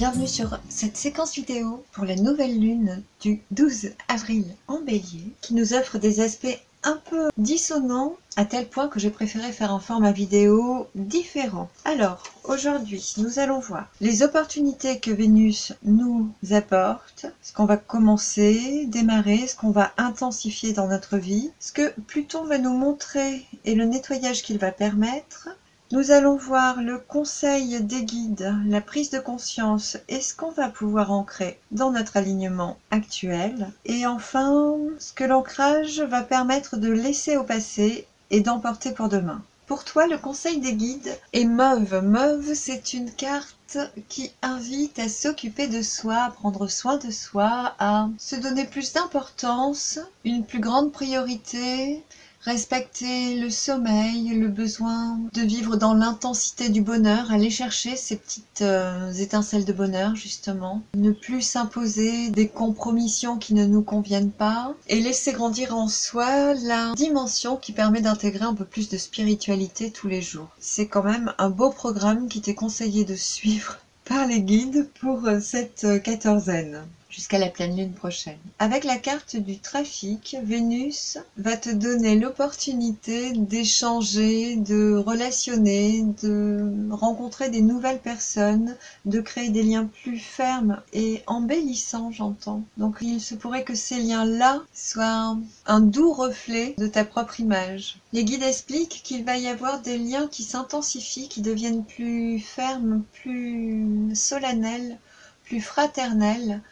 bienvenue sur cette séquence vidéo pour la nouvelle lune du 12 avril en Bélier qui nous offre des aspects un peu dissonants à tel point que j'ai préféré faire un format vidéo différent. Alors aujourd'hui nous allons voir les opportunités que Vénus nous apporte, ce qu'on va commencer, démarrer, ce qu'on va intensifier dans notre vie, ce que Pluton va nous montrer et le nettoyage qu'il va permettre. Nous allons voir le conseil des guides, la prise de conscience et ce qu'on va pouvoir ancrer dans notre alignement actuel. Et enfin, ce que l'ancrage va permettre de laisser au passé et d'emporter pour demain. Pour toi, le conseil des guides est Mauve. Mauve, c'est une carte qui invite à s'occuper de soi, à prendre soin de soi, à se donner plus d'importance, une plus grande priorité, respecter le sommeil, le besoin de vivre dans l'intensité du bonheur, aller chercher ces petites étincelles de bonheur justement, ne plus s'imposer des compromissions qui ne nous conviennent pas et laisser grandir en soi la dimension qui permet d'intégrer un peu plus de spiritualité tous les jours. C'est quand même un beau programme qui t'est conseillé de suivre par les guides pour cette quatorzaine jusqu'à la pleine lune prochaine. Avec la carte du trafic, Vénus va te donner l'opportunité d'échanger, de relationner, de rencontrer des nouvelles personnes, de créer des liens plus fermes et embellissants, j'entends. Donc il se pourrait que ces liens-là soient un doux reflet de ta propre image. Les guides expliquent qu'il va y avoir des liens qui s'intensifient, qui deviennent plus fermes, plus solennels, plus fraternels.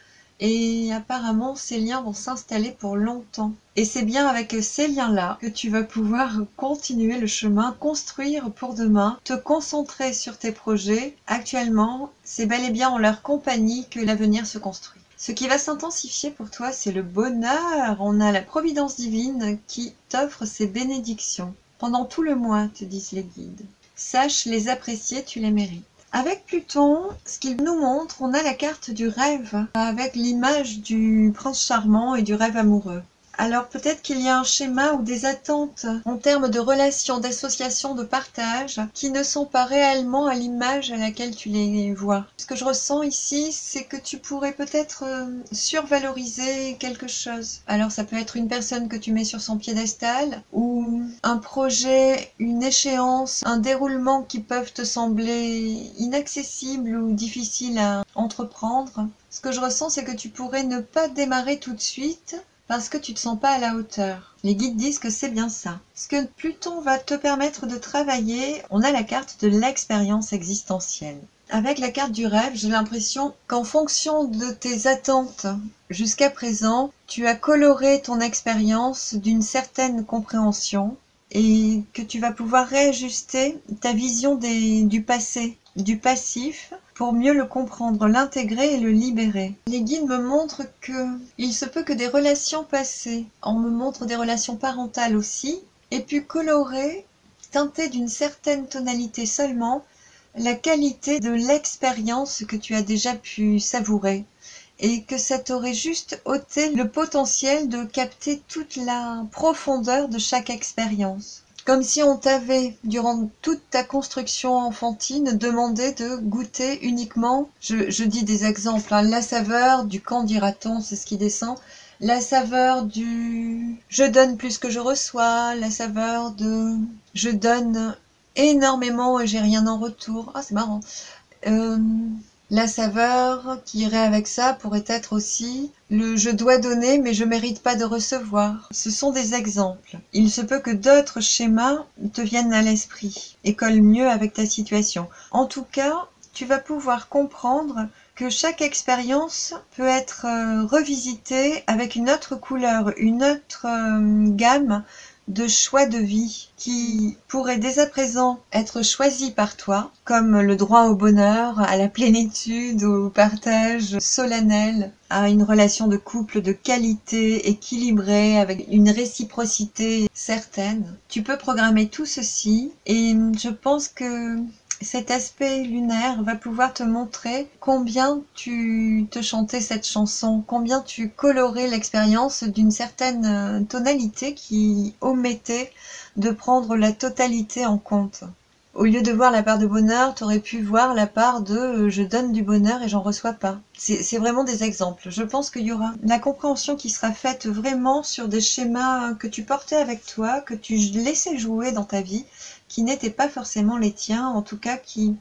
Et apparemment, ces liens vont s'installer pour longtemps. Et c'est bien avec ces liens-là que tu vas pouvoir continuer le chemin, construire pour demain, te concentrer sur tes projets. Actuellement, c'est bel et bien en leur compagnie que l'avenir se construit. Ce qui va s'intensifier pour toi, c'est le bonheur. On a la providence divine qui t'offre ses bénédictions. Pendant tout le mois, te disent les guides. Sache les apprécier, tu les mérites. Avec Pluton, ce qu'il nous montre, on a la carte du rêve, avec l'image du prince charmant et du rêve amoureux. Alors peut-être qu'il y a un schéma ou des attentes en termes de relations, d'associations, de partage qui ne sont pas réellement à l'image à laquelle tu les vois. Ce que je ressens ici, c'est que tu pourrais peut-être survaloriser quelque chose. Alors ça peut être une personne que tu mets sur son piédestal ou un projet, une échéance, un déroulement qui peuvent te sembler inaccessibles ou difficiles à entreprendre. Ce que je ressens, c'est que tu pourrais ne pas démarrer tout de suite parce que tu ne te sens pas à la hauteur. Les guides disent que c'est bien ça. Ce que Pluton va te permettre de travailler, on a la carte de l'expérience existentielle. Avec la carte du rêve, j'ai l'impression qu'en fonction de tes attentes jusqu'à présent, tu as coloré ton expérience d'une certaine compréhension et que tu vas pouvoir réajuster ta vision du passé, du passif, pour mieux le comprendre, l'intégrer et le libérer. Les guides me montrent que il se peut que des relations passées, on me montre des relations parentales aussi, aient pu colorer, teinter d'une certaine tonalité seulement, la qualité de l'expérience que tu as déjà pu savourer. Et que ça t'aurait juste ôté le potentiel de capter toute la profondeur de chaque expérience. Comme si on t'avait, durant toute ta construction enfantine, demandé de goûter uniquement, je dis des exemples, hein, la saveur du quand dira-t-on, c'est ce qui descend, la saveur du je donne plus que je reçois, la saveur de je donne énormément et j'ai rien en retour. Ah, c'est marrant. La saveur qui irait avec ça pourrait être aussi le je dois donner mais je mérite pas de recevoir. Ce sont des exemples. Il se peut que d'autres schémas te viennent à l'esprit et collent mieux avec ta situation. En tout cas, tu vas pouvoir comprendre que chaque expérience peut être revisitée avec une autre couleur, une autre gamme de choix de vie qui pourraient dès à présent être choisis par toi, comme le droit au bonheur, à la plénitude, au partage solennel, à une relation de couple de qualité, équilibrée, avec une réciprocité certaine. Tu peux programmer tout ceci et je pense que cet aspect lunaire va pouvoir te montrer combien tu te chantais cette chanson, combien tu colorais l'expérience d'une certaine tonalité qui omettait de prendre la totalité en compte. Au lieu de voir la part de bonheur, tu aurais pu voir la part de je donne du bonheur et j'en reçois pas. C'est vraiment des exemples. Je pense qu'il y aura la compréhension qui sera faite vraiment sur des schémas que tu portais avec toi, que tu laissais jouer dans ta vie, qui n'étaient pas forcément les tiens, en tout cas qui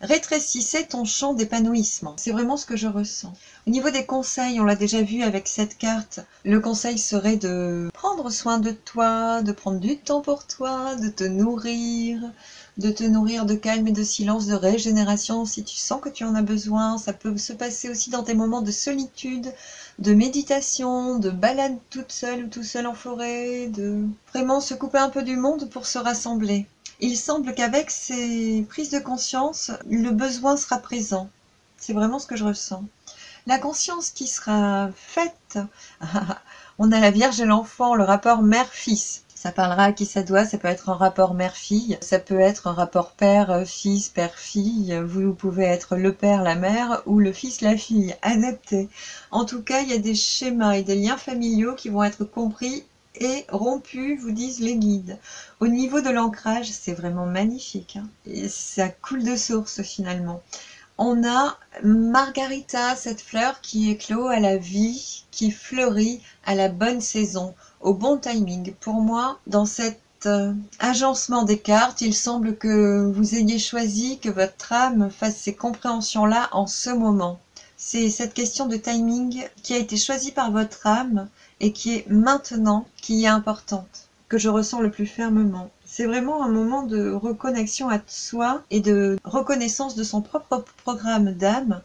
rétrécissait ton champ d'épanouissement. C'est vraiment ce que je ressens. Au niveau des conseils, on l'a déjà vu avec cette carte, le conseil serait de prendre soin de toi, de prendre du temps pour toi, de te nourrir de calme et de silence, de régénération si tu sens que tu en as besoin. Ça peut se passer aussi dans tes moments de solitude, de méditation, de balade toute seule ou tout seul en forêt, de vraiment se couper un peu du monde pour se rassembler. Il semble qu'avec ces prises de conscience, le besoin sera présent. C'est vraiment ce que je ressens. La conscience qui sera faite, on a la Vierge et l'enfant, le rapport mère-fils. Ça parlera à qui ça doit, ça peut être un rapport mère-fille, ça peut être un rapport père-fils, père-fille, vous pouvez être le père, la mère, ou le fils, la fille, adapté. En tout cas, il y a des schémas et des liens familiaux qui vont être compris et rompus, vous disent les guides. Au niveau de l'ancrage, c'est vraiment magnifique. Hein. Et ça coule de source finalement. On a Margarita, cette fleur qui éclot à la vie, qui fleurit à la bonne saison, au bon timing. Pour moi, dans cet agencement des cartes, il semble que vous ayez choisi que votre âme fasse ces compréhensions-là en ce moment. C'est cette question de timing qui a été choisie par votre âme et qui est maintenant qui est importante, que je ressens le plus fermement. C'est vraiment un moment de reconnexion à soi et de reconnaissance de son propre programme d'âme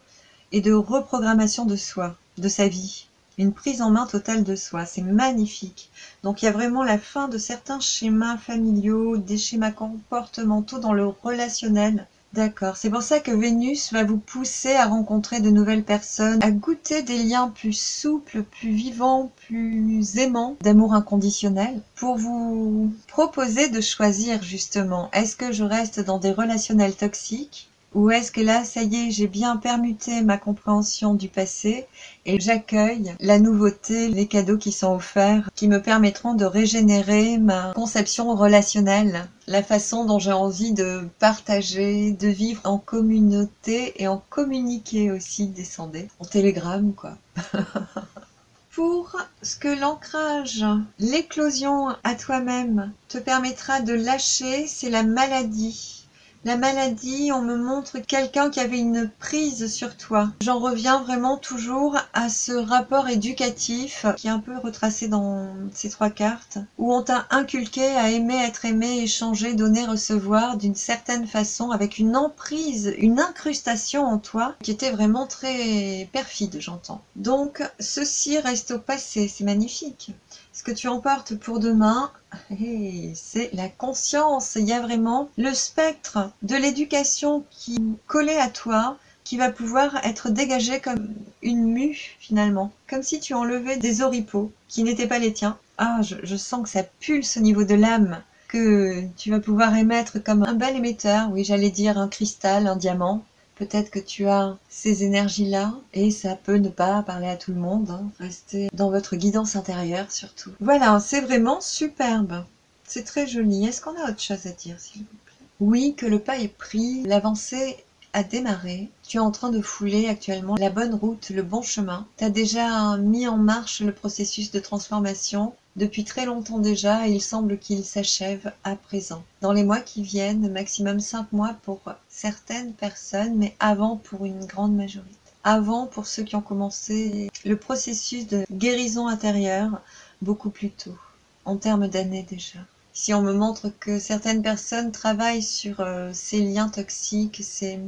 et de reprogrammation de soi, de sa vie. Une prise en main totale de soi, c'est magnifique. Donc il y a vraiment la fin de certains schémas familiaux, des schémas comportementaux dans le relationnel. D'accord, c'est pour ça que Vénus va vous pousser à rencontrer de nouvelles personnes, à goûter des liens plus souples, plus vivants, plus aimants, d'amour inconditionnel, pour vous proposer de choisir justement, est-ce que je reste dans des relationnels toxiques ou est-ce que là, ça y est, j'ai bien permuté ma compréhension du passé et j'accueille la nouveauté, les cadeaux qui sont offerts, qui me permettront de régénérer ma conception relationnelle, la façon dont j'ai envie de partager, de vivre en communauté et en communiquer aussi, descendez, en télégramme quoi. Pour ce que l'ancrage, l'éclosion à toi-même te permettra de lâcher, c'est la maladie. La maladie, on me montre quelqu'un qui avait une prise sur toi. J'en reviens vraiment toujours à ce rapport éducatif qui est un peu retracé dans ces trois cartes, où on t'a inculqué à aimer, être aimé, échanger, donner, recevoir d'une certaine façon, avec une emprise, une incrustation en toi qui était vraiment très perfide, j'entends. Donc, ceci reste au passé, c'est magnifique. Ce que tu emportes pour demain, c'est la conscience. Il y a vraiment le spectre de l'éducation qui est collé à toi, qui va pouvoir être dégagé comme une mue finalement. Comme si tu enlevais des oripeaux qui n'étaient pas les tiens. Ah, je sens que ça pulse au niveau de l'âme, que tu vas pouvoir émettre comme un bel émetteur. Oui, j'allais dire un cristal, un diamant. Peut-être que tu as ces énergies-là et ça peut ne pas parler à tout le monde, hein. Restez dans votre guidance intérieure surtout. Voilà, c'est vraiment superbe. C'est très joli. Est-ce qu'on a autre chose à dire, s'il vous plaît? Oui, que le pas est pris, l'avancée a démarré. Tu es en train de fouler actuellement la bonne route, le bon chemin. Tu as déjà mis en marche le processus de transformation depuis très longtemps déjà et il semble qu'il s'achève à présent. Dans les mois qui viennent, maximum 5 mois pour certaines personnes, mais avant pour une grande majorité. Avant pour ceux qui ont commencé le processus de guérison intérieure beaucoup plus tôt, en termes d'années déjà. Si on me montre que certaines personnes travaillent sur ces liens toxiques, ces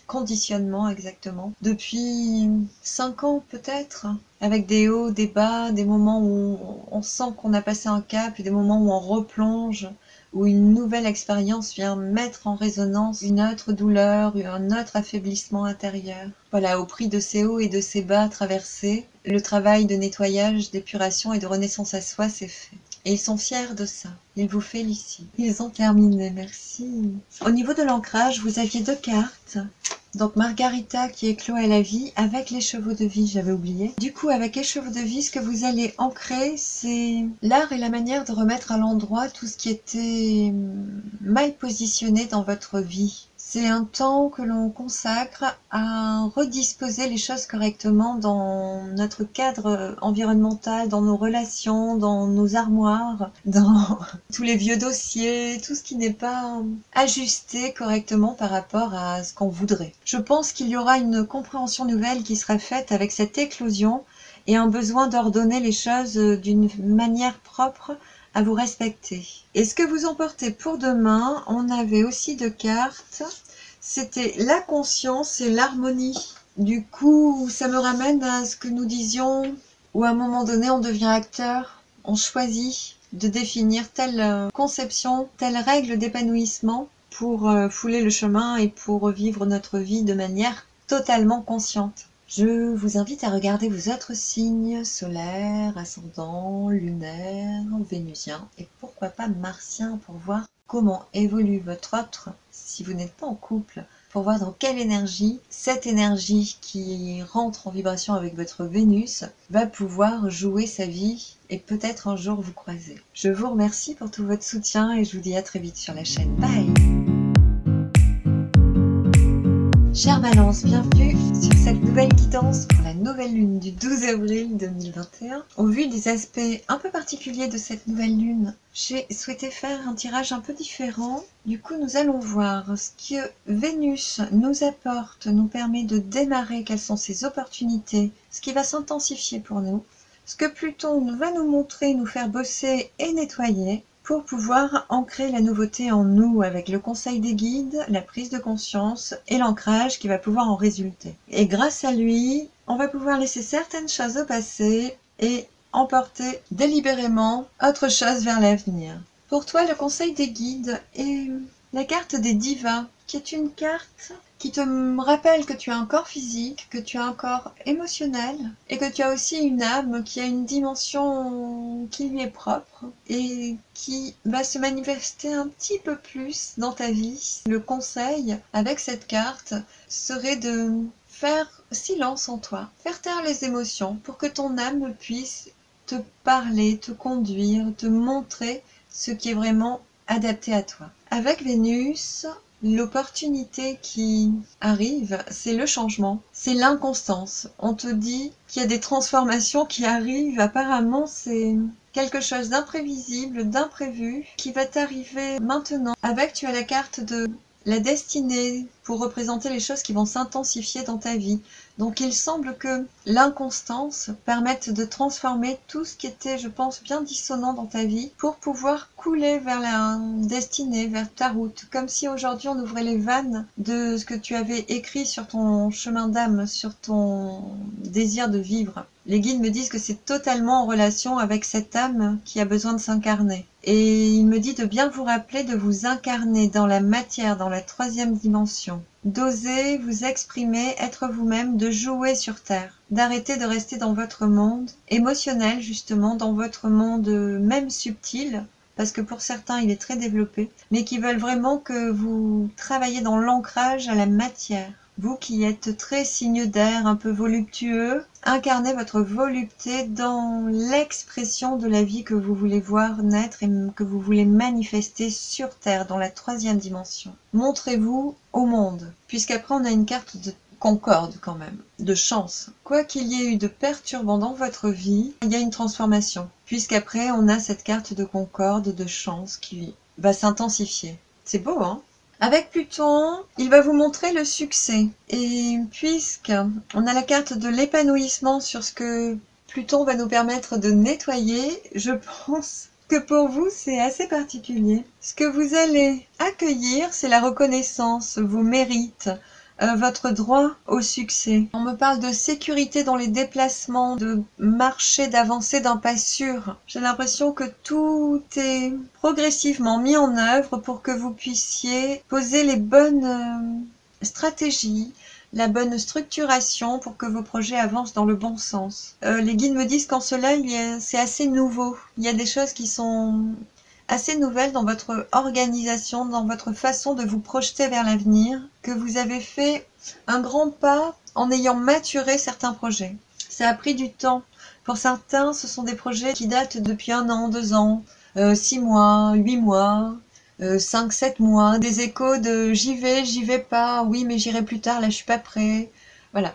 conditionnements exactement, depuis 5 ans peut-être, avec des hauts, des bas, des moments où on sent qu'on a passé un cap et des moments où on replonge, où une nouvelle expérience vient mettre en résonance une autre douleur, un autre affaiblissement intérieur. Voilà, au prix de ces hauts et de ces bas traversés, le travail de nettoyage, d'épuration et de renaissance à soi s'est fait. Et ils sont fiers de ça. Ils vous félicitent. Ils ont terminé, merci. Au niveau de l'ancrage, vous aviez 2 cartes. Donc Margarita qui éclot à la vie avec les chevaux de vie, j'avais oublié. Du coup, avec les chevaux de vie, ce que vous allez ancrer, c'est l'art et la manière de remettre à l'endroit tout ce qui était mal positionné dans votre vie. C'est un temps que l'on consacre à redisposer les choses correctement dans notre cadre environnemental, dans nos relations, dans nos armoires, dans tous les vieux dossiers, tout ce qui n'est pas ajusté correctement par rapport à ce qu'on voudrait. Je pense qu'il y aura une compréhension nouvelle qui sera faite avec cette éclosion et un besoin d'ordonner les choses d'une manière propre à vous respecter. Et ce que vous emportez pour demain, on avait aussi 2 cartes. C'était la conscience et l'harmonie. Du coup, ça me ramène à ce que nous disions, où à un moment donné, on devient acteur, on choisit de définir telle conception, telle règle d'épanouissement pour fouler le chemin et pour vivre notre vie de manière totalement consciente. Je vous invite à regarder vos autres signes solaires, ascendants, lunaires, vénusiens et pourquoi pas martiens pour voir comment évolue votre autre si vous n'êtes pas en couple, pour voir dans quelle énergie, cette énergie qui rentre en vibration avec votre Vénus va pouvoir jouer sa vie et peut-être un jour vous croiser. Je vous remercie pour tout votre soutien et je vous dis à très vite sur la chaîne. Bye! Chère Balance, bienvenue sur cette nouvelle guidance pour la nouvelle lune du 12 avril 2021. Au vu des aspects un peu particuliers de cette nouvelle lune, j'ai souhaité faire un tirage un peu différent. Du coup, nous allons voir ce que Vénus nous apporte, nous permet de démarrer, quelles sont ses opportunités, ce qui va s'intensifier pour nous, ce que Pluton va nous montrer, nous faire bosser et nettoyer, pour pouvoir ancrer la nouveauté en nous avec le conseil des guides, la prise de conscience et l'ancrage qui va pouvoir en résulter. Et grâce à lui, on va pouvoir laisser certaines choses au passé et emporter délibérément autre chose vers l'avenir. Pour toi, le conseil des guides est la carte des divas, qui est une carte qui te rappelle que tu as un corps physique, que tu as un corps émotionnel et que tu as aussi une âme qui a une dimension qui lui est propre et qui va se manifester un petit peu plus dans ta vie. Le conseil avec cette carte serait de faire silence en toi, faire taire les émotions pour que ton âme puisse te parler, te conduire, te montrer ce qui est vraiment adapté à toi. Avec Vénus, l'opportunité qui arrive, c'est le changement, c'est l'inconstance. On te dit qu'il y a des transformations qui arrivent, apparemment c'est quelque chose d'imprévisible, d'imprévu, qui va t'arriver maintenant. Avec, tu as la carte de la destinée pour représenter les choses qui vont s'intensifier dans ta vie. Donc il semble que l'inconstance permette de transformer tout ce qui était, je pense, bien dissonant dans ta vie pour pouvoir couler vers la destinée, vers ta route. Comme si aujourd'hui on ouvrait les vannes de ce que tu avais écrit sur ton chemin d'âme, sur ton désir de vivre. Les guides me disent que c'est totalement en relation avec cette âme qui a besoin de s'incarner. Et il me dit de bien vous rappeler de vous incarner dans la matière, dans la 3e dimension. D'oser vous exprimer, être vous-même, de jouer sur Terre. D'arrêter de rester dans votre monde émotionnel, justement, dans votre monde même subtil, parce que pour certains il est très développé, mais qui veulent vraiment que vous travaillez dans l'ancrage à la matière. Vous qui êtes très signe d'air, un peu voluptueux, incarnez votre volupté dans l'expression de la vie que vous voulez voir naître et que vous voulez manifester sur Terre, dans la 3e dimension. Montrez-vous au monde, puisqu'après on a une carte de concorde quand même, de chance. Quoi qu'il y ait eu de perturbant dans votre vie, il y a une transformation, puisqu'après on a cette carte de concorde, de chance qui va s'intensifier. C'est beau, hein ? Avec Pluton, il va vous montrer le succès. Et puisque on a la carte de l'épanouissement sur ce que Pluton va nous permettre de nettoyer, je pense que pour vous, c'est assez particulier. Ce que vous allez accueillir, c'est la reconnaissance, vos mérites, votre droit au succès. On me parle de sécurité dans les déplacements, de marcher, d'avancer d'un pas sûr. J'ai l'impression que tout est progressivement mis en œuvre pour que vous puissiez poser les bonnes stratégies, la bonne structuration pour que vos projets avancent dans le bon sens. Les guides me disent qu'en cela, c'est assez nouveau. Il y a des choses qui sont assez nouvelles dans votre organisation, dans votre façon de vous projeter vers l'avenir, que vous avez fait un grand pas en ayant maturé certains projets. Ça a pris du temps. Pour certains, ce sont des projets qui datent depuis 1 an, 2 ans, 6 mois, 8 mois, 5, 7 mois, des échos de j'y vais pas, oui mais j'irai plus tard, là je suis pas prêt. Voilà.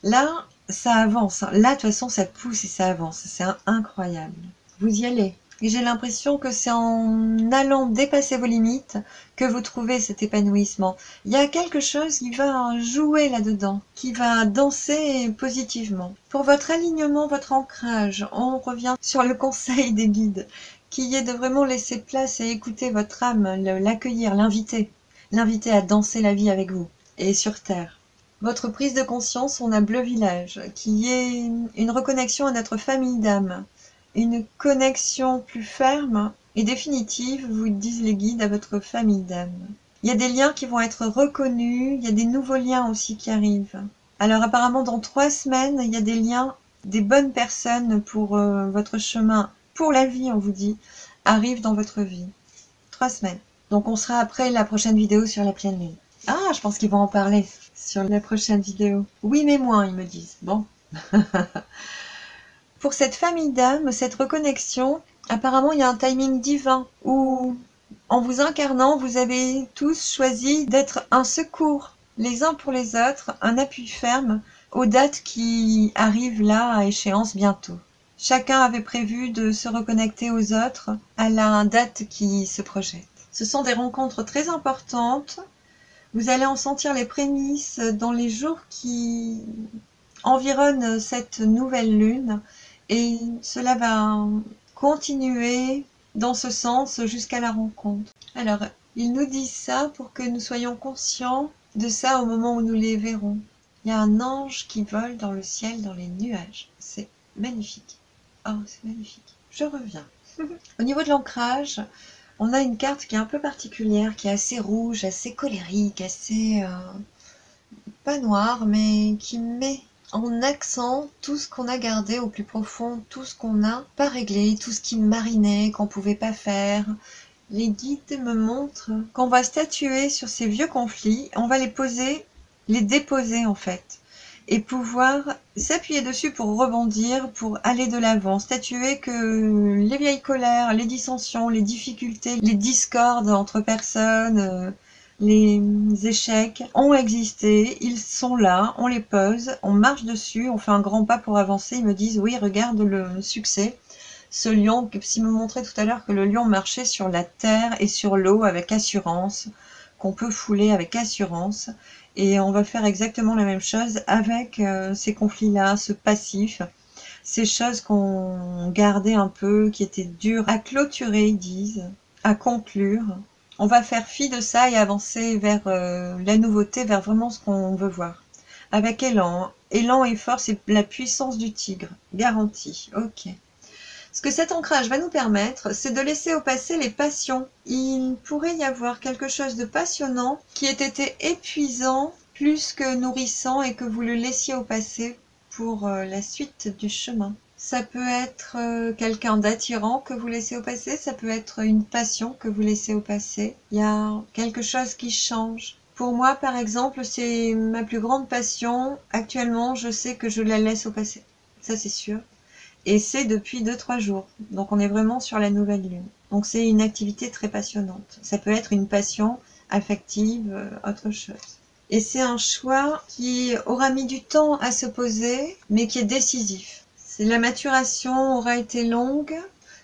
Là, ça avance. Là, de toute façon, ça pousse et ça avance. C'est incroyable. Vous y allez. Et j'ai l'impression que c'est en allant dépasser vos limites que vous trouvez cet épanouissement. Il y a quelque chose qui va jouer là-dedans, qui va danser positivement. Pour votre alignement, votre ancrage, on revient sur le conseil des guides, qui est de vraiment laisser place et écouter votre âme, l'accueillir, l'inviter. L'inviter à danser la vie avec vous et sur Terre. Votre prise de conscience, on a Bleu Village, qui est une reconnexion à notre famille d'âme. Une connexion plus ferme et définitive, vous disent les guides, à votre famille d'âme. Il y a des liens qui vont être reconnus, il y a des nouveaux liens aussi qui arrivent. Alors apparemment dans 3 semaines, il y a des liens, des bonnes personnes pour votre chemin, pour la vie on vous dit, arrivent dans votre vie. 3 semaines. Donc on sera après la prochaine vidéo sur la pleine lune. Ah, je pense qu'ils vont en parler sur la prochaine vidéo. Oui mais moins, ils me disent. Bon. Pour cette famille d'âmes, cette reconnexion, apparemment il y a un timing divin où, en vous incarnant, vous avez tous choisi d'être un secours les uns pour les autres, un appui ferme aux dates qui arrivent là à échéance bientôt. Chacun avait prévu de se reconnecter aux autres à la date qui se projette. Ce sont des rencontres très importantes. Vous allez en sentir les prémices dans les jours qui environnent cette nouvelle lune. Et cela va continuer dans ce sens jusqu'à la rencontre. Alors, ils nous disent ça pour que nous soyons conscients de ça au moment où nous les verrons. Il y a un ange qui vole dans le ciel, dans les nuages. C'est magnifique. Oh, c'est magnifique. Je reviens. Au niveau de l'ancrage, on a une carte qui est un peu particulière, qui est assez rouge, assez colérique, assez... pas noire, mais qui met en accent tout ce qu'on a gardé au plus profond, tout ce qu'on n'a pas réglé, tout ce qui marinait, qu'on ne pouvait pas faire. Les guides me montrent qu'on va statuer sur ces vieux conflits, on va les poser, les déposer en fait, et pouvoir s'appuyer dessus pour rebondir, pour aller de l'avant. Statuer que les vieilles colères, les dissensions, les difficultés, les discordes entre personnes, les échecs ont existé, ils sont là, on les pose, on marche dessus, on fait un grand pas pour avancer. Ils me disent, oui, regarde le succès. Ce lion, s'il me montrait tout à l'heure que le lion marchait sur la terre et sur l'eau avec assurance, qu'on peut fouler avec assurance. Et on va faire exactement la même chose avec ces conflits-là, ce passif, ces choses qu'on gardait un peu, qui étaient dures à clôturer, ils disent, à conclure. On va faire fi de ça et avancer vers la nouveauté, vers vraiment ce qu'on veut voir. Avec élan. Élan et force et la puissance du tigre. Garantie. Ok. Ce que cet ancrage va nous permettre, c'est de laisser au passé les passions. Il pourrait y avoir quelque chose de passionnant qui ait été épuisant plus que nourrissant et que vous le laissiez au passé pour la suite du chemin. Ça peut être quelqu'un d'attirant que vous laissez au passé, ça peut être une passion que vous laissez au passé. Il y a quelque chose qui change. Pour moi, par exemple, c'est ma plus grande passion. Actuellement, je sais que je la laisse au passé. Ça, c'est sûr. Et c'est depuis 2-3 jours. Donc, on est vraiment sur la nouvelle lune. Donc, c'est une activité très passionnante. Ça peut être une passion affective, autre chose. Et c'est un choix qui aura mis du temps à se poser, mais qui est décisif. La maturation aura été longue.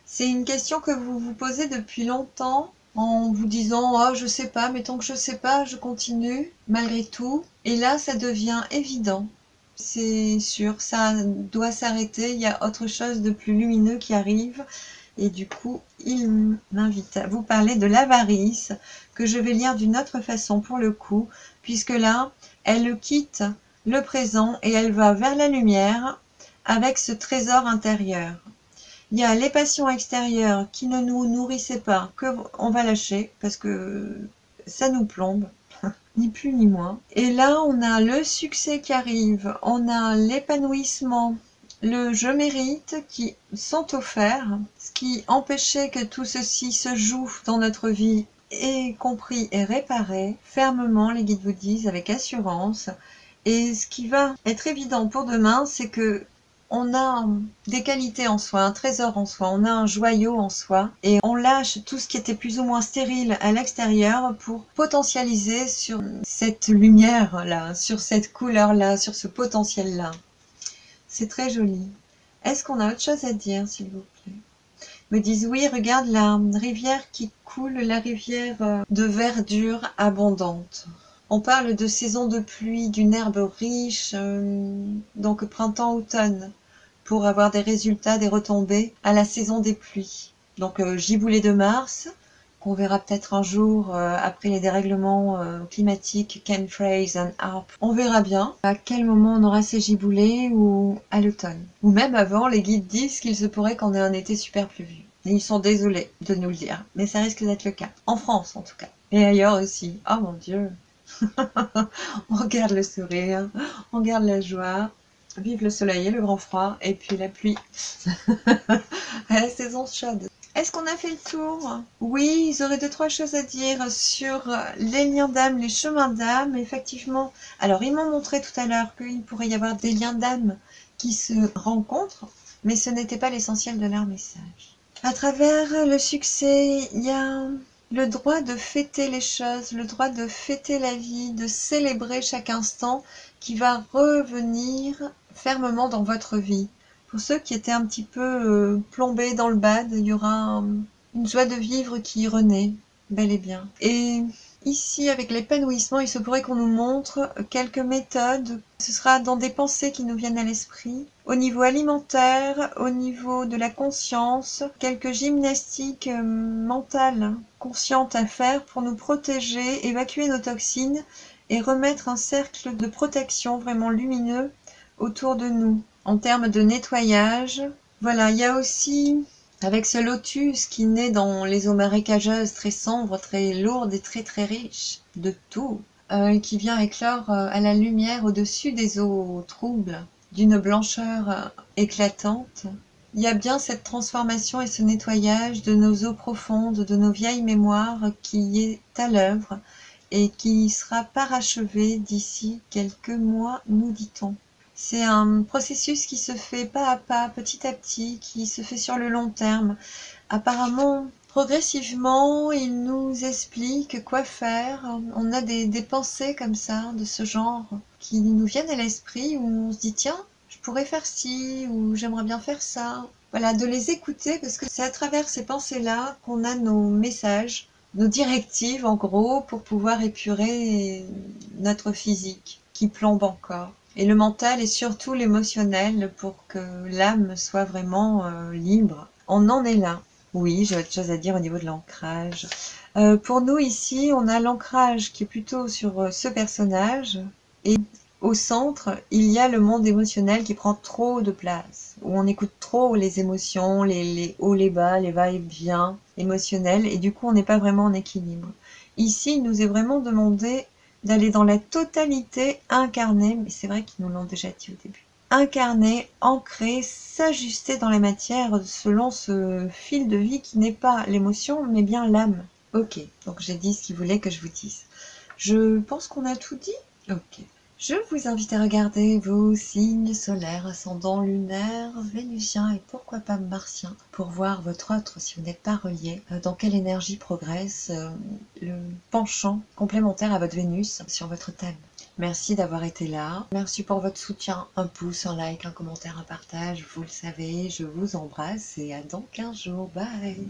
C'est une question que vous vous posez depuis longtemps en vous disant « Oh, je sais pas, mais tant que je sais pas, je continue malgré tout. » Et là, ça devient évident. C'est sûr, ça doit s'arrêter. Il y a autre chose de plus lumineux qui arrive. Et du coup, il m'invite à vous parler de l'avarice, que je vais lire d'une autre façon pour le coup, puisque là, elle quitte le présent et elle va vers la lumière, avec ce trésor intérieur. Il y a les passions extérieures qui ne nous nourrissaient pas, que on va lâcher parce que ça nous plombe. ni plus ni moins. Et là, on a le succès qui arrive, on a l'épanouissement, le je mérite qui sont offerts, ce qui empêchait que tout ceci se joue dans notre vie est compris et réparé. Fermement, les guides vous disent avec assurance. Et ce qui va être évident pour demain, c'est que on a des qualités en soi, un trésor en soi, on a un joyau en soi et on lâche tout ce qui était plus ou moins stérile à l'extérieur pour potentialiser sur cette lumière-là, sur cette couleur-là, sur ce potentiel-là. C'est très joli. Est-ce qu'on a autre chose à dire, s'il vous plaît? Me disent oui, regarde la rivière qui coule, la rivière de verdure abondante. On parle de saison de pluie, d'une herbe riche, donc printemps-automne, pour avoir des résultats, des retombées à la saison des pluies. Donc giboulée de Mars, qu'on verra peut-être un jour après les dérèglements climatiques, Chemtrails and Harp. On verra bien à quel moment on aura ces giboulées ou à l'automne. Ou même avant, les guides disent qu'il se pourrait qu'on ait un été super pluvieux. Et ils sont désolés de nous le dire, mais ça risque d'être le cas. En France en tout cas. Et ailleurs aussi. Oh mon Dieu. On garde le sourire, on garde la joie. Vive le soleil et le grand froid, et puis la pluie. À la saison chaude. Est-ce qu'on a fait le tour? Oui, ils auraient deux, trois choses à dire sur les liens d'âme, les chemins d'âme, effectivement. Alors, ils m'ont montré tout à l'heure qu'il pourrait y avoir des liens d'âme qui se rencontrent, mais ce n'était pas l'essentiel de leur message. À travers le succès, il y a le droit de fêter les choses, le droit de fêter la vie, de célébrer chaque instant qui va revenir fermement dans votre vie. Pour ceux qui étaient un petit peu plombés dans le bad, il y aura une joie de vivre qui renaît, bel et bien. Et ici, avec l'épanouissement, il se pourrait qu'on nous montre quelques méthodes. Ce sera dans des pensées qui nous viennent à l'esprit. Au niveau alimentaire, au niveau de la conscience, quelques gymnastiques mentales, conscientes à faire pour nous protéger, évacuer nos toxines et remettre un cercle de protection vraiment lumineux autour de nous. En termes de nettoyage, voilà, il y a aussi, avec ce lotus qui naît dans les eaux marécageuses très sombres, très lourdes et très très riches de tout, qui vient éclore à la lumière au-dessus des eaux troubles, d'une blancheur éclatante. Il y a bien cette transformation et ce nettoyage de nos eaux profondes, de nos vieilles mémoires qui est à l'œuvre et qui sera parachevé d'ici quelques mois, nous dit-on. C'est un processus qui se fait pas à pas, petit à petit, qui se fait sur le long terme. Apparemment, progressivement, il nous explique quoi faire. On a des pensées comme ça, de ce genre, qui nous viennent à l'esprit, où on se dit, tiens, je pourrais faire ci, ou j'aimerais bien faire ça. Voilà, de les écouter, parce que c'est à travers ces pensées-là qu'on a nos messages, nos directives, en gros, pour pouvoir épurer notre physique, qui plombe encore. Et le mental et surtout l'émotionnel pour que l'âme soit vraiment libre. On en est là. Oui, j'ai autre chose à dire au niveau de l'ancrage. Pour nous ici, on a l'ancrage qui est plutôt sur ce personnage. Et au centre, il y a le monde émotionnel qui prend trop de place. Où on écoute trop les émotions, les hauts, les bas, les va-et-vient émotionnels. Et du coup, on n'est pas vraiment en équilibre. Ici, il nous est vraiment demandé d'aller dans la totalité, incarner, mais c'est vrai qu'ils nous l'ont déjà dit au début, incarner, ancrer, s'ajuster dans la matière selon ce fil de vie qui n'est pas l'émotion, mais bien l'âme. Ok, donc j'ai dit ce qu'il voulait que je vous dise. Je pense qu'on a tout dit. Ok. Je vous invite à regarder vos signes solaires, ascendant lunaire, vénusien et pourquoi pas martien, pour voir votre autre, si vous n'êtes pas relié, dans quelle énergie progresse le penchant complémentaire à votre Vénus sur votre thème. Merci d'avoir été là. Merci pour votre soutien. Un pouce, un like, un commentaire, un partage. Vous le savez, je vous embrasse et à dans 15 jours. Bye.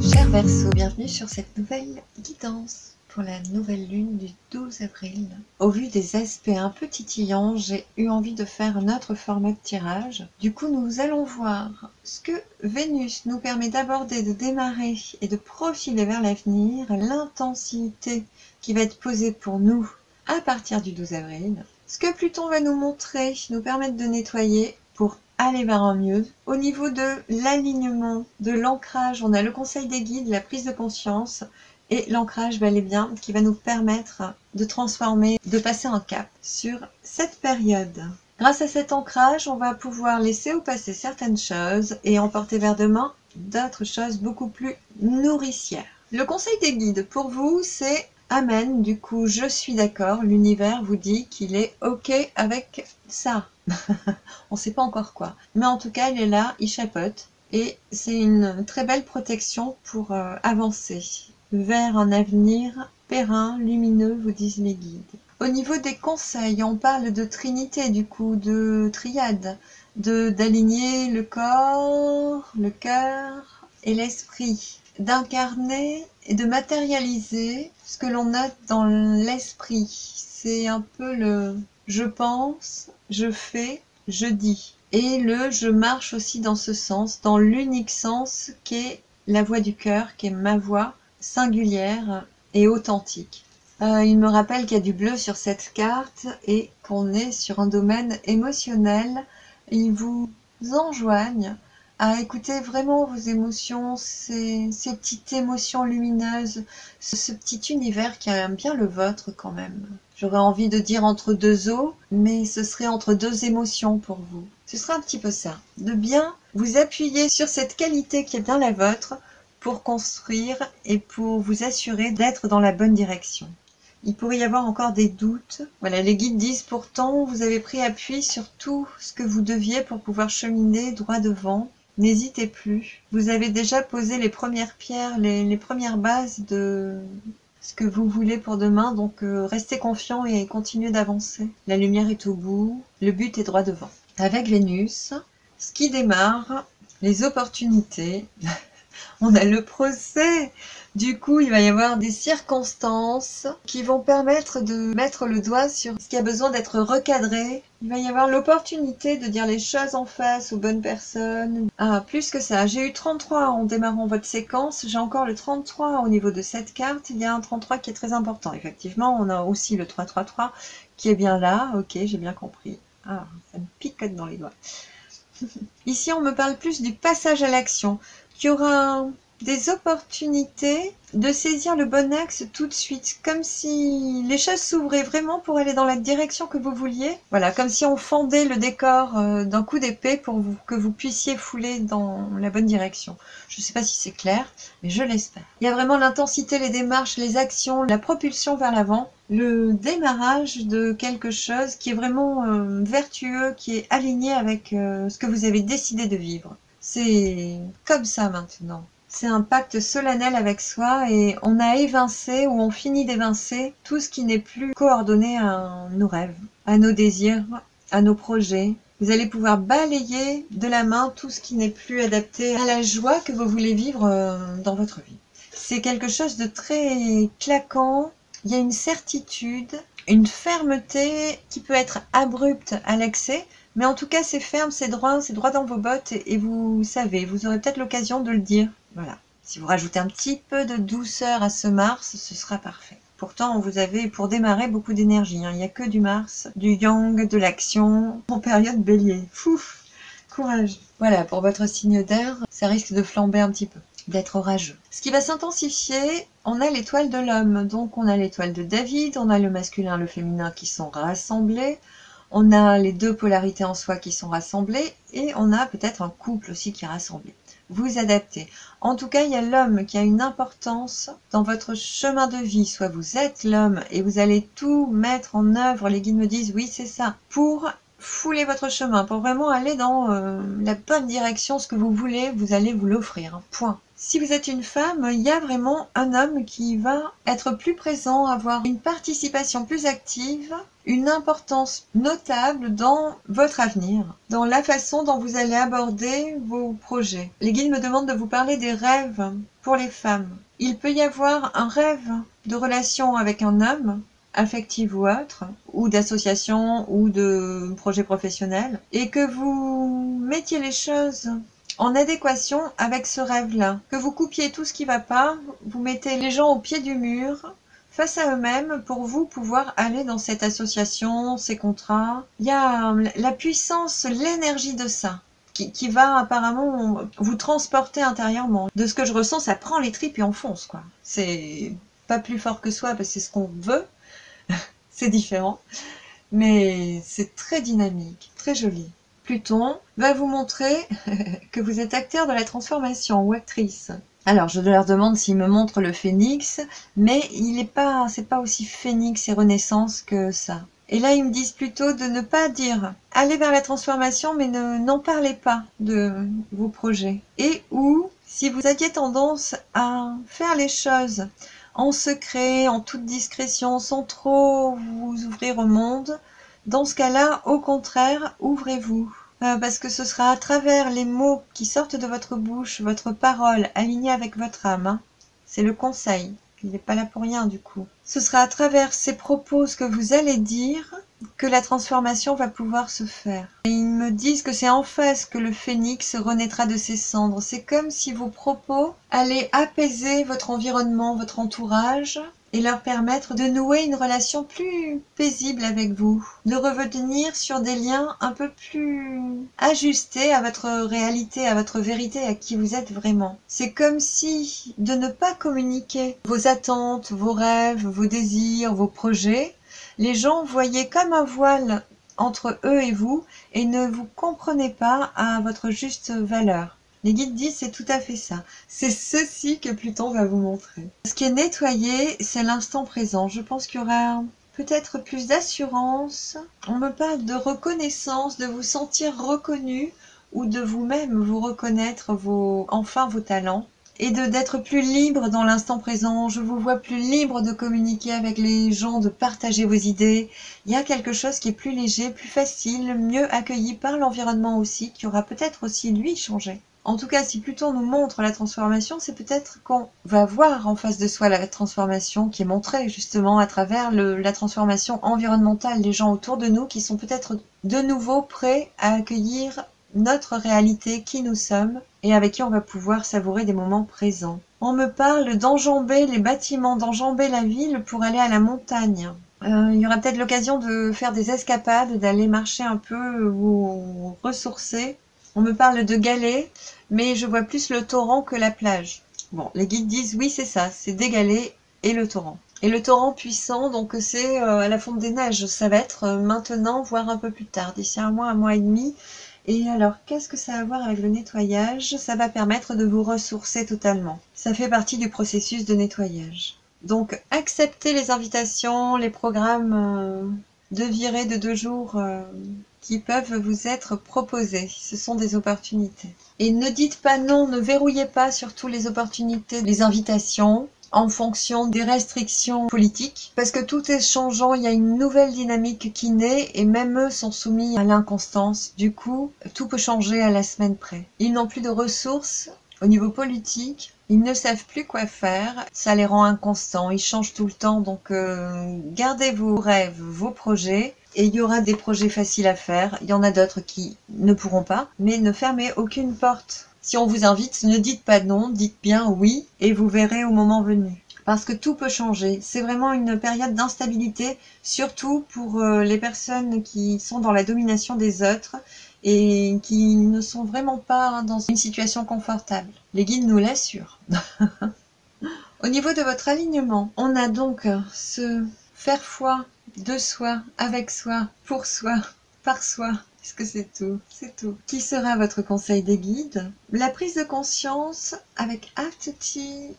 Chers Verseaux, bienvenue sur cette nouvelle guidance pour la nouvelle lune du 12 avril. Au vu des aspects un peu titillants, j'ai eu envie de faire un autre format de tirage. Du coup, nous allons voir ce que Vénus nous permet d'aborder, de démarrer et de profiler vers l'avenir, l'intensité qui va être posée pour nous à partir du 12 avril, ce que Pluton va nous montrer, nous permettre de nettoyer pour aller vers un mieux. Au niveau de l'alignement, de l'ancrage, on a le conseil des guides, la prise de conscience, et l'ancrage bel et bien qui va nous permettre de transformer, de passer un cap sur cette période. Grâce à cet ancrage, on va pouvoir laisser au passé certaines choses et emporter vers demain d'autres choses beaucoup plus nourricières. Le conseil des guides pour vous, c'est Amen. Du coup, je suis d'accord. L'univers vous dit qu'il est OK avec ça. On ne sait pas encore quoi. Mais en tout cas, il est là, il chapeaute. Et c'est une très belle protection pour avancer vers un avenir périn, lumineux, vous disent les guides. Au niveau des conseils, on parle de trinité, du coup, de triade, d'aligner le corps, le cœur et l'esprit, d'incarner et de matérialiser ce que l'on a dans l'esprit. C'est un peu le je pense, je fais, je dis. Et le je marche aussi dans ce sens, dans l'unique sens qu'est la voix du cœur, qui est ma voix singulière et authentique. Il me rappelle qu'il y a du bleu sur cette carte et qu'on est sur un domaine émotionnel. Il vous enjoigne à écouter vraiment vos émotions, ces petites émotions lumineuses, ce petit univers qui aime bien le vôtre quand même. J'aurais envie de dire entre deux eaux, mais ce serait entre deux émotions pour vous. Ce sera un petit peu ça, de bien vous appuyer sur cette qualité qui est bien la vôtre pour construire et pour vous assurer d'être dans la bonne direction. Il pourrait y avoir encore des doutes. Voilà, les guides disent pourtant, vous avez pris appui sur tout ce que vous deviez pour pouvoir cheminer droit devant. N'hésitez plus. Vous avez déjà posé les premières pierres, les premières bases de ce que vous voulez pour demain. Donc, restez confiants et continuez d'avancer. La lumière est au bout. Le but est droit devant. Avec Vénus, ce qui démarre, les opportunités. On a le procès. Du coup, il va y avoir des circonstances qui vont permettre de mettre le doigt sur ce qui a besoin d'être recadré. Il va y avoir l'opportunité de dire les choses en face aux bonnes personnes. Ah, plus que ça, j'ai eu 33 en démarrant votre séquence. J'ai encore le 33 au niveau de cette carte. Il y a un 33 qui est très important. Effectivement, on a aussi le 333 qui est bien là. Ok, j'ai bien compris. Ah, ça me picote dans les doigts. Ici, on me parle plus du passage à l'action. Qu'il y aura des opportunités de saisir le bon axe tout de suite, comme si les choses s'ouvraient vraiment pour aller dans la direction que vous vouliez. Voilà, comme si on fendait le décor d'un coup d'épée pour que vous puissiez fouler dans la bonne direction. Je ne sais pas si c'est clair, mais je l'espère. Il y a vraiment l'intensité, les démarches, les actions, la propulsion vers l'avant, le démarrage de quelque chose qui est vraiment vertueux, qui est aligné avec ce que vous avez décidé de vivre. C'est comme ça maintenant. C'est un pacte solennel avec soi et on a évincé ou on finit d'évincer tout ce qui n'est plus coordonné à nos rêves, à nos désirs, à nos projets. Vous allez pouvoir balayer de la main tout ce qui n'est plus adapté à la joie que vous voulez vivre dans votre vie. C'est quelque chose de très claquant. Il y a une certitude, une fermeté qui peut être abrupte à l'excès. Mais en tout cas, c'est ferme, c'est droit dans vos bottes et vous savez, vous aurez peut-être l'occasion de le dire. Voilà. Si vous rajoutez un petit peu de douceur à ce Mars, ce sera parfait. Pourtant, vous avez pour démarrer beaucoup d'énergie. Il n'y a que du Mars, du Yang, de l'action en période bélier. Fouf, courage. Voilà, pour votre signe d'air, ça risque de flamber un petit peu, d'être orageux. Ce qui va s'intensifier, on a l'étoile de l'homme. Donc, on a l'étoile de David, on a le masculin, le féminin qui sont rassemblés. On a les deux polarités en soi qui sont rassemblées et on a peut-être un couple aussi qui est rassemblé. Vous adaptez. En tout cas, il y a l'homme qui a une importance dans votre chemin de vie. Soit vous êtes l'homme et vous allez tout mettre en œuvre. Les guides me disent oui, c'est ça. Pour fouler votre chemin, pour vraiment aller dans la bonne direction, ce que vous voulez, vous allez vous l'offrir. Point. Si vous êtes une femme, il y a vraiment un homme qui va être plus présent, avoir une participation plus active, une importance notable dans votre avenir, dans la façon dont vous allez aborder vos projets. Les guides me demandent de vous parler des rêves pour les femmes. Il peut y avoir un rêve de relation avec un homme, affective ou autre, ou d'association ou de projet professionnel, et que vous mettiez les choses en adéquation avec ce rêve-là, que vous coupiez tout ce qui ne va pas, vous mettez les gens au pied du mur, face à eux-mêmes, pour vous pouvoir aller dans cette association, ces contrats. Il y a la puissance, l'énergie de ça. qui va apparemment vous transporter intérieurement. De ce que je ressens, ça prend les tripes et on fonce, quoi. C'est pas plus fort que soi, parce que c'est ce qu'on veut, c'est différent, mais c'est très dynamique, très joli. Pluton va vous montrer que vous êtes acteur de la transformation ou actrice. Alors, je leur demande s'ils me montrent le phénix, mais c'est pas aussi phénix et renaissance que ça. Et là, ils me disent plutôt de ne pas dire « allez vers la transformation », mais n'en parlez pas de vos projets. Et ou, si vous aviez tendance à faire les choses en secret, en toute discrétion, sans trop vous ouvrir au monde, dans ce cas-là, au contraire, ouvrez-vous. Parce que ce sera à travers les mots qui sortent de votre bouche, votre parole, alignée avec votre âme. Hein. C'est le conseil. Il n'est pas là pour rien du coup. Ce sera à travers ces propos, ce que vous allez dire, que la transformation va pouvoir se faire. Et ils me disent que c'est en face que le phénix renaîtra de ses cendres. C'est comme si vos propos allaient apaiser votre environnement, votre entourage, et leur permettre de nouer une relation plus paisible avec vous, de revenir sur des liens un peu plus ajustés à votre réalité, à votre vérité, à qui vous êtes vraiment. C'est comme si de ne pas communiquer vos attentes, vos rêves, vos désirs, vos projets, les gens voyaient comme un voile entre eux et vous et ne vous comprenaient pas à votre juste valeur. Les guides disent c'est tout à fait ça. C'est ceci que Pluton va vous montrer. Ce qui est nettoyé, c'est l'instant présent. Je pense qu'il y aura peut-être plus d'assurance. On me parle de reconnaissance, de vous sentir reconnu ou de vous-même vous reconnaître enfin vos talents. Et d'être plus libre dans l'instant présent. Je vous vois plus libre de communiquer avec les gens, de partager vos idées. Il y a quelque chose qui est plus léger, plus facile, mieux accueilli par l'environnement aussi, qui aura peut-être aussi lui changé. En tout cas, si Pluton nous montre la transformation, c'est peut-être qu'on va voir en face de soi la transformation qui est montrée justement à travers la transformation environnementale des gens autour de nous qui sont peut-être de nouveau prêts à accueillir notre réalité, qui nous sommes, et avec qui on va pouvoir savourer des moments présents. On me parle d'enjamber les bâtiments, d'enjamber la ville pour aller à la montagne. Il y aura peut-être l'occasion de faire des escapades, d'aller marcher un peu ou ressourcer. On me parle de galets, mais je vois plus le torrent que la plage. Bon, les guides disent oui, c'est ça, c'est des galets et le torrent. Et le torrent puissant, donc c'est à la fonte des neiges. Ça va être maintenant, voire un peu plus tard, d'ici un mois et demi. Et alors, qu'est-ce que ça a à voir avec le nettoyage? Ça va permettre de vous ressourcer totalement. Ça fait partie du processus de nettoyage. Donc, acceptez les invitations, les programmes de virée de 2 jours qui peuvent vous être proposés. Ce sont des opportunités. Et ne dites pas non, ne verrouillez pas surtout les opportunités, les invitations, en fonction des restrictions politiques, parce que tout est changeant, il y a une nouvelle dynamique qui naît, et même eux sont soumis à l'inconstance. Du coup, tout peut changer à la semaine près. Ils n'ont plus de ressources au niveau politique, ils ne savent plus quoi faire, ça les rend inconstants, ils changent tout le temps, donc gardez vos rêves, vos projets, et il y aura des projets faciles à faire, il y en a d'autres qui ne pourront pas, mais ne fermez aucune porte. Si on vous invite, ne dites pas non, dites bien oui, et vous verrez au moment venu. Parce que tout peut changer. C'est vraiment une période d'instabilité, surtout pour les personnes qui sont dans la domination des autres et qui ne sont vraiment pas dans une situation confortable. Les guides nous l'assurent. Au niveau de votre alignement, on a donc ce faire foi de soi, avec soi, pour soi, par soi. Est-ce que c'est tout? C'est tout. Qui sera votre conseil des guides? La prise de conscience avec Afteti.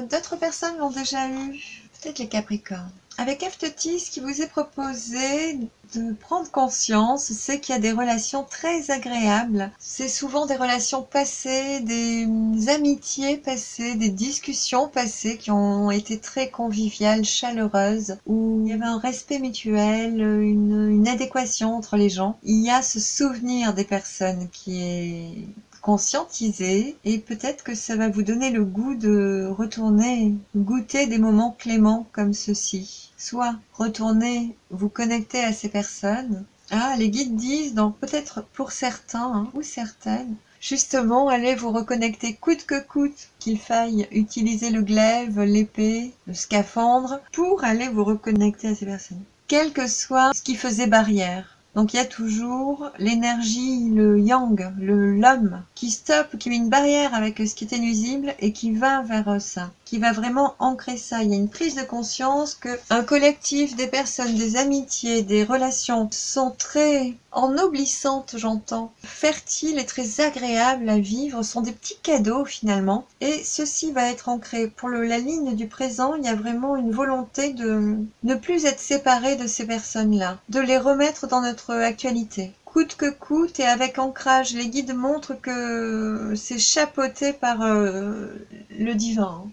D'autres personnes l'ont déjà eu. Peut-être les Capricornes. Avec Afteti, ce qui vous est proposé de prendre conscience, c'est qu'il y a des relations très agréables. C'est souvent des relations passées, des amitiés passées, des discussions passées qui ont été très conviviales, chaleureuses, où il y avait un respect mutuel, une adéquation entre les gens. Il y a ce souvenir des personnes qui est conscientiser et peut-être que ça va vous donner le goût de retourner goûter des moments cléments comme ceci. Soit retourner vous connecter à ces personnes. Ah, les guides disent, donc peut-être pour certains ou certaines, justement, allez vous reconnecter coûte que coûte, qu'il faille utiliser le glaive, l'épée, le scaphandre, pour aller vous reconnecter à ces personnes. Quel que soit ce qui faisait barrière. Donc il y a toujours l'énergie, le yang, l'homme, qui stoppe, qui met une barrière avec ce qui était nuisible et qui va vers ça, qui va vraiment ancrer ça. Il y a une prise de conscience que un collectif, des personnes, des amitiés, des relations sont très ennoblissantes, j'entends, fertiles et très agréables à vivre, sont des petits cadeaux finalement. Et ceci va être ancré. Pour la ligne du présent, il y a vraiment une volonté de ne plus être séparé de ces personnes-là, de les remettre dans notre actualité. Coûte que coûte et avec ancrage, les guides montrent que c'est chapeauté par le divin.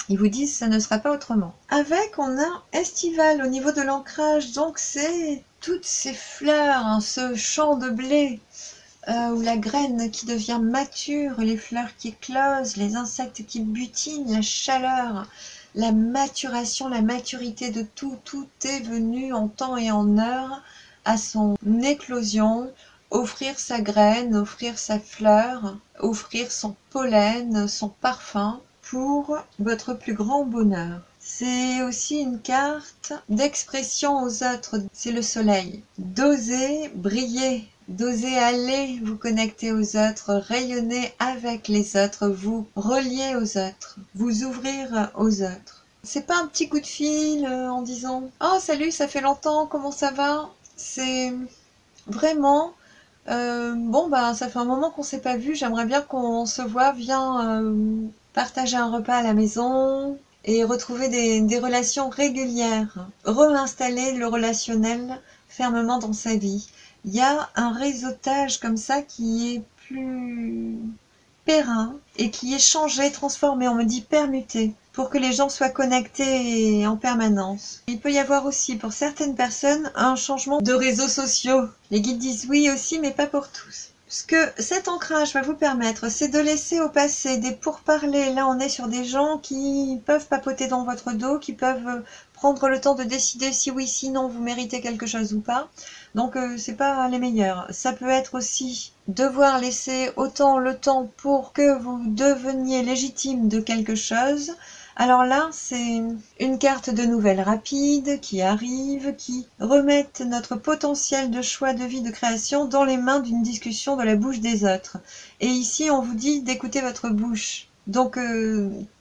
Ils vous disent ça ne sera pas autrement. Avec, on a estival au niveau de l'ancrage, donc c'est toutes ces fleurs, hein, ce champ de blé, où la graine qui devient mature, les fleurs qui éclosent, les insectes qui butinent, la chaleur, la maturation, la maturité de tout, tout est venu en temps et en heure à son éclosion, offrir sa graine, offrir sa fleur, offrir son pollen, son parfum pour votre plus grand bonheur. C'est aussi une carte d'expression aux autres, c'est le soleil. D'oser briller, d'oser aller vous connecter aux autres, rayonner avec les autres, vous relier aux autres, vous ouvrir aux autres. C'est pas un petit coup de fil en disant « Oh salut, ça fait longtemps, comment ça va ?» C'est vraiment bon bah ça fait un moment qu'on s'est pas vu, j'aimerais bien qu'on se voit, viens partager un repas à la maison et retrouver des relations régulières, réinstaller le relationnel fermement dans sa vie. Il y a un réseautage comme ça qui est plus périn et qui est changé, transformé, on me dit permuté, pour que les gens soient connectés en permanence. Il peut y avoir aussi pour certaines personnes un changement de réseaux sociaux. Les guides disent oui aussi, mais pas pour tous. Ce que cet ancrage va vous permettre, c'est de laisser au passé des pourparlers. Là, on est sur des gens qui peuvent papoter dans votre dos, qui peuvent prendre le temps de décider si oui, si non, vous méritez quelque chose ou pas. Donc, c'est pas les meilleurs. Ça peut être aussi devoir laisser autant le temps pour que vous deveniez légitime de quelque chose. Alors là, c'est une carte de nouvelles rapides qui arrive, qui remettent notre potentiel de choix de vie, de création dans les mains d'une discussion de la bouche des autres. Et ici, on vous dit d'écouter votre bouche. Donc,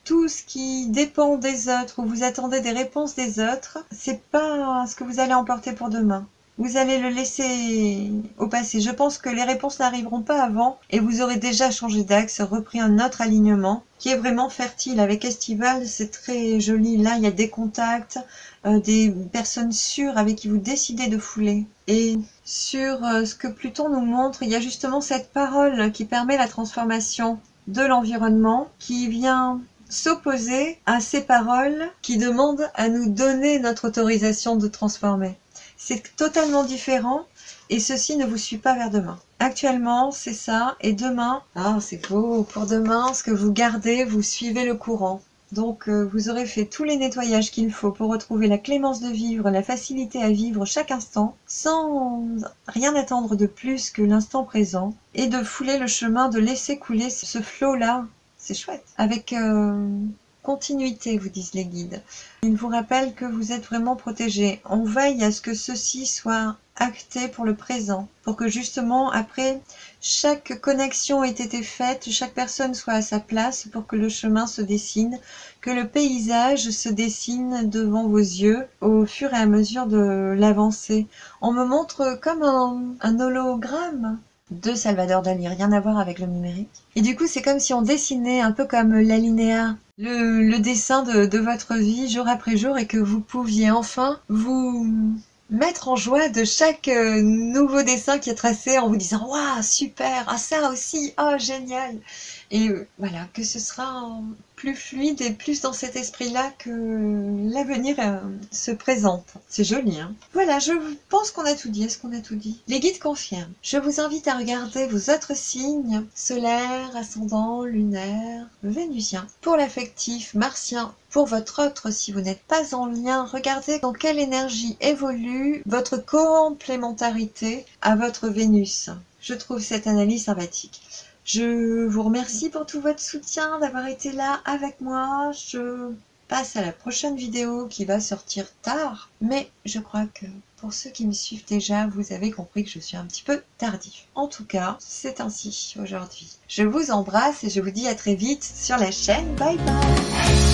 tout ce qui dépend des autres, ou vous attendez des réponses des autres, c'est pas ce que vous allez emporter pour demain. Vous allez le laisser au passé. Je pense que les réponses n'arriveront pas avant et vous aurez déjà changé d'axe, repris un autre alignement qui est vraiment fertile. Avec Estival, c'est très joli. Là, il y a des contacts, des personnes sûres avec qui vous décidez de fouler. Et sur ce que Pluton nous montre, il y a justement cette parole qui permet la transformation de l'environnement, qui vient s'opposer à ces paroles qui demandent à nous donner notre autorisation de transformer. C'est totalement différent et ceci ne vous suit pas vers demain. Actuellement, c'est ça. Et demain, ah, c'est beau. Pour demain, ce que vous gardez, vous suivez le courant. Donc, vous aurez fait tous les nettoyages qu'il faut pour retrouver la clémence de vivre, la facilité à vivre chaque instant, sans rien attendre de plus que l'instant présent, et de fouler le chemin, de laisser couler ce flot-là. C'est chouette. Avec continuité, vous disent les guides. Ils vous rappellent que vous êtes vraiment protégés. On veille à ce que ceci soit acté pour le présent, pour que justement après chaque connexion ait été faite, chaque personne soit à sa place pour que le chemin se dessine, que le paysage se dessine devant vos yeux au fur et à mesure de l'avancée. On me montre comme un hologramme de Salvador Dali, rien à voir avec le numérique. Et du coup, c'est comme si on dessinait un peu comme l'alinéa, le dessin de votre vie jour après jour et que vous pouviez enfin vous mettre en joie de chaque nouveau dessin qui est tracé en vous disant « Waouh, super, ah ça aussi, oh génial !» Et voilà, que ce sera plus fluide et plus dans cet esprit-là que l'avenir se présente. C'est joli, hein? Voilà, je pense qu'on a tout dit. Est-ce qu'on a tout dit? Les guides confirment. Je vous invite à regarder vos autres signes, solaire, ascendant, lunaire, vénusien. Pour l'affectif, martien. Pour votre autre, si vous n'êtes pas en lien, regardez dans quelle énergie évolue votre complémentarité à votre Vénus. Je trouve cette analyse sympathique. Je vous remercie pour tout votre soutien, d'avoir été là avec moi. Je passe à la prochaine vidéo qui va sortir tard, mais je crois que Pour ceux qui me suivent déjà, vous avez compris que je suis un petit peu tardif. En tout cas, c'est ainsi aujourd'hui. Je vous embrasse et je vous dis à très vite sur la chaîne. Bye bye!